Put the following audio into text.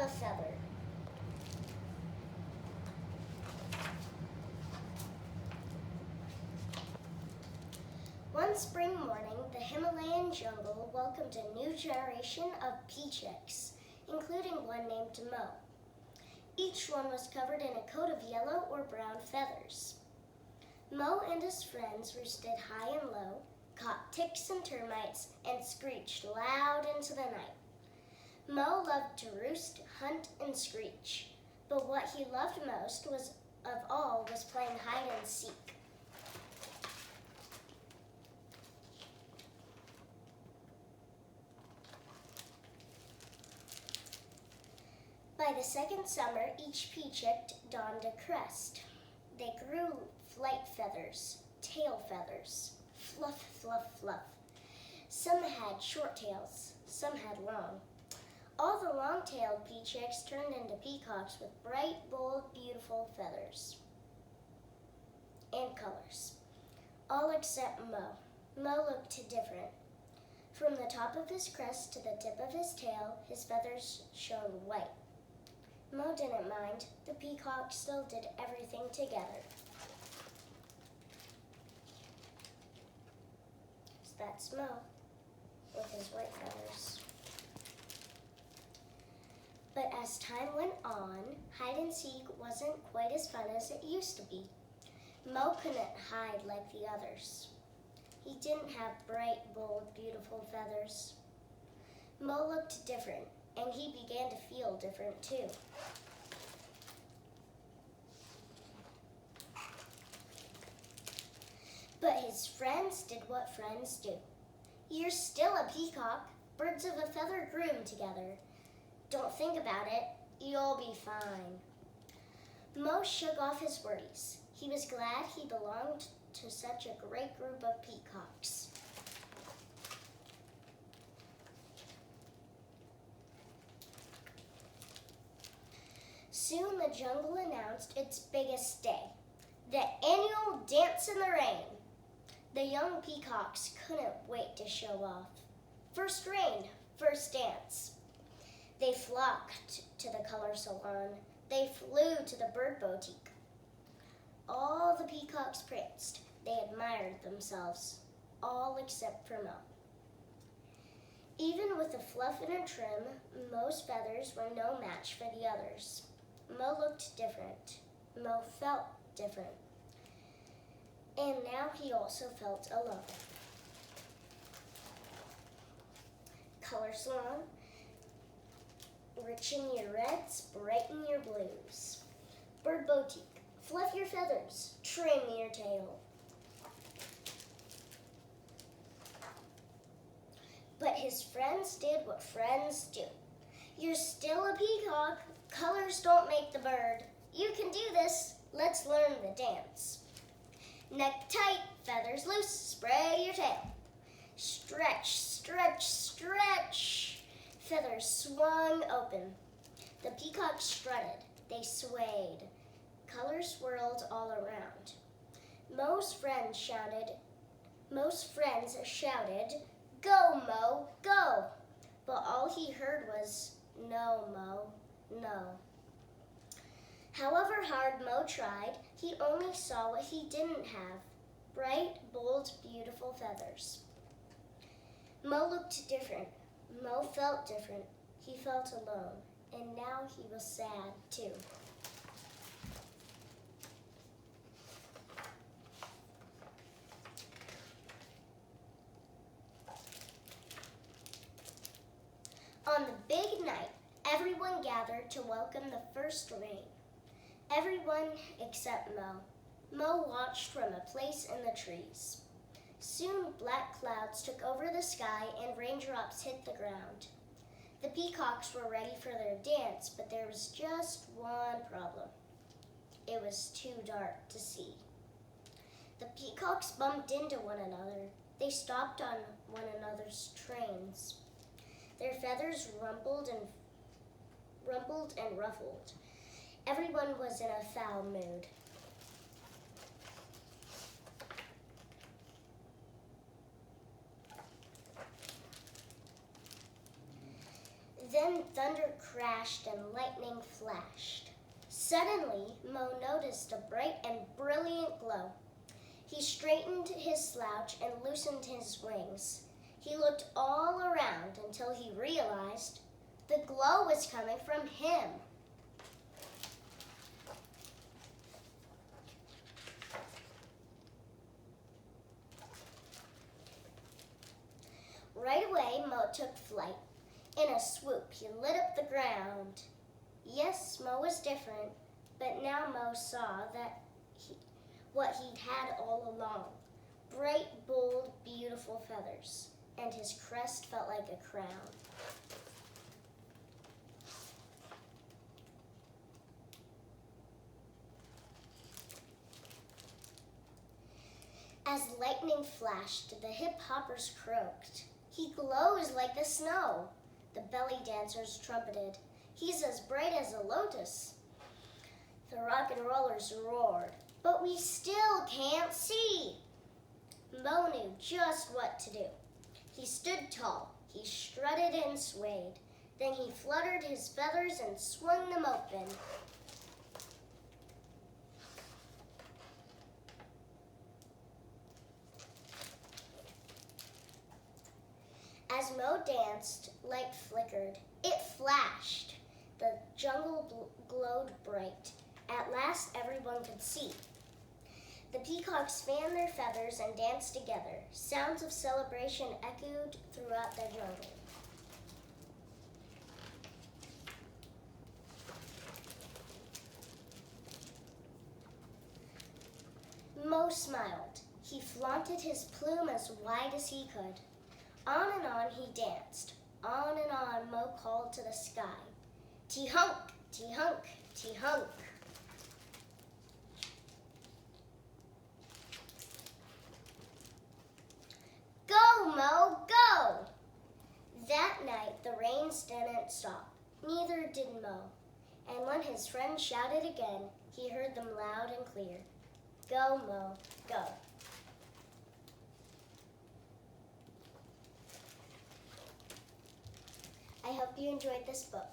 a feather. One spring morning, the Himalayan jungle welcomed a new generation of peachicks, including one named Mo. Each one was covered in a coat of yellow or brown feathers. Mo and his friends roosted high and low, caught ticks and termites, and screeched loud into the night. Mo loved to roost, hunt, and screech, but what he loved most of all was playing hide and seek. By the second summer, each peachick donned a crest. They grew flight feathers, tail feathers, fluff, fluff, fluff. Some had short tails, some had long. All the long-tailed peachicks turned into peacocks with bright, bold, beautiful feathers and colors. All except Mo. Mo looked different. From the top of his crest to the tip of his tail, his feathers shone white. Mo didn't mind. The peacock still did everything together. So that's Mo with his white feathers. But as time went on, hide and seek wasn't quite as fun as it used to be. Mo couldn't hide like the others. He didn't have bright, bold, beautiful feathers. Mo looked different, and he began to feel different too. But his friends did what friends do. You're still a peacock. Birds of a feather groom together. Don't think about it. You'll be fine. Mo shook off his worries. He was glad he belonged to such a great group of peacocks. Soon the jungle announced its biggest day, the annual Dance in the Rain. The young peacocks couldn't wait to show off. First rain, first dance. They flocked to the color salon. They flew to the bird boutique. All the peacocks pranced. They admired themselves, all except for Mo. Even with a fluff and a trim, Mo's feathers were no match for the others. Mo looked different. Mo felt different. And now he also felt alone. Color salon. Rich in your reds, brighten your blues. Bird boutique, fluff your feathers, trim your tail. But his friends did what friends do. You're still a peacock. Colors don't make the bird. You can do this. Let's learn the dance. Neck tight, feathers loose, spray your tail. Stretch, stretch, stretch. Feathers swung open. The peacocks strutted. They swayed. Colors swirled all around. Mo's friends shouted, "Go, Mo, go!" But all he heard was, "No, Mo, no." However hard Mo tried, he only saw what he didn't have, bright, bold, beautiful feathers. Mo looked different. Mo felt different. He felt alone, and now he was sad too. On the big night, everyone gathered to welcome the first rain. Everyone except Mo. Mo watched from a place in the trees. Soon black clouds took over the sky and raindrops hit the ground. The peacocks were ready for their dance, but there was just one problem. It was too dark to see. The peacocks bumped into one another. They stopped on one another's trains. Their feathers rumpled and ruffled. Everyone was in a foul mood. Then thunder crashed and lightning flashed. Suddenly, Mo noticed a bright and brilliant glow. He straightened his slouch and loosened his wings. He looked all around until he realized the glow was coming from him. Right away, Mo took flight. In a swoop, he lit up the ground. Yes, Mo was different, but now Mo saw that what he'd had all along. Bright, bold, beautiful feathers, and his crest felt like a crown. As lightning flashed, the hip-hoppers croaked. He glows like the snow. The belly dancers trumpeted. He's as bright as a lotus. The rock and rollers roared. But we still can't see. Mo knew just what to do. He stood tall. He strutted and swayed. Then he fluttered his feathers and swung them open. As Mo danced, light flickered. It flashed. The jungle glowed bright. At last, everyone could see. The peacocks fanned their feathers and danced together. Sounds of celebration echoed throughout the jungle. Mo smiled. He flaunted his plume as wide as he could. On and on he danced. On and on Mo called to the sky. Tee-hunk, tee-hunk, tee-hunk. Go, Mo, go! That night the rains didn't stop. Neither did Mo. And when his friends shouted again, he heard them loud and clear. Go, Mo, go. I hope you enjoyed this book.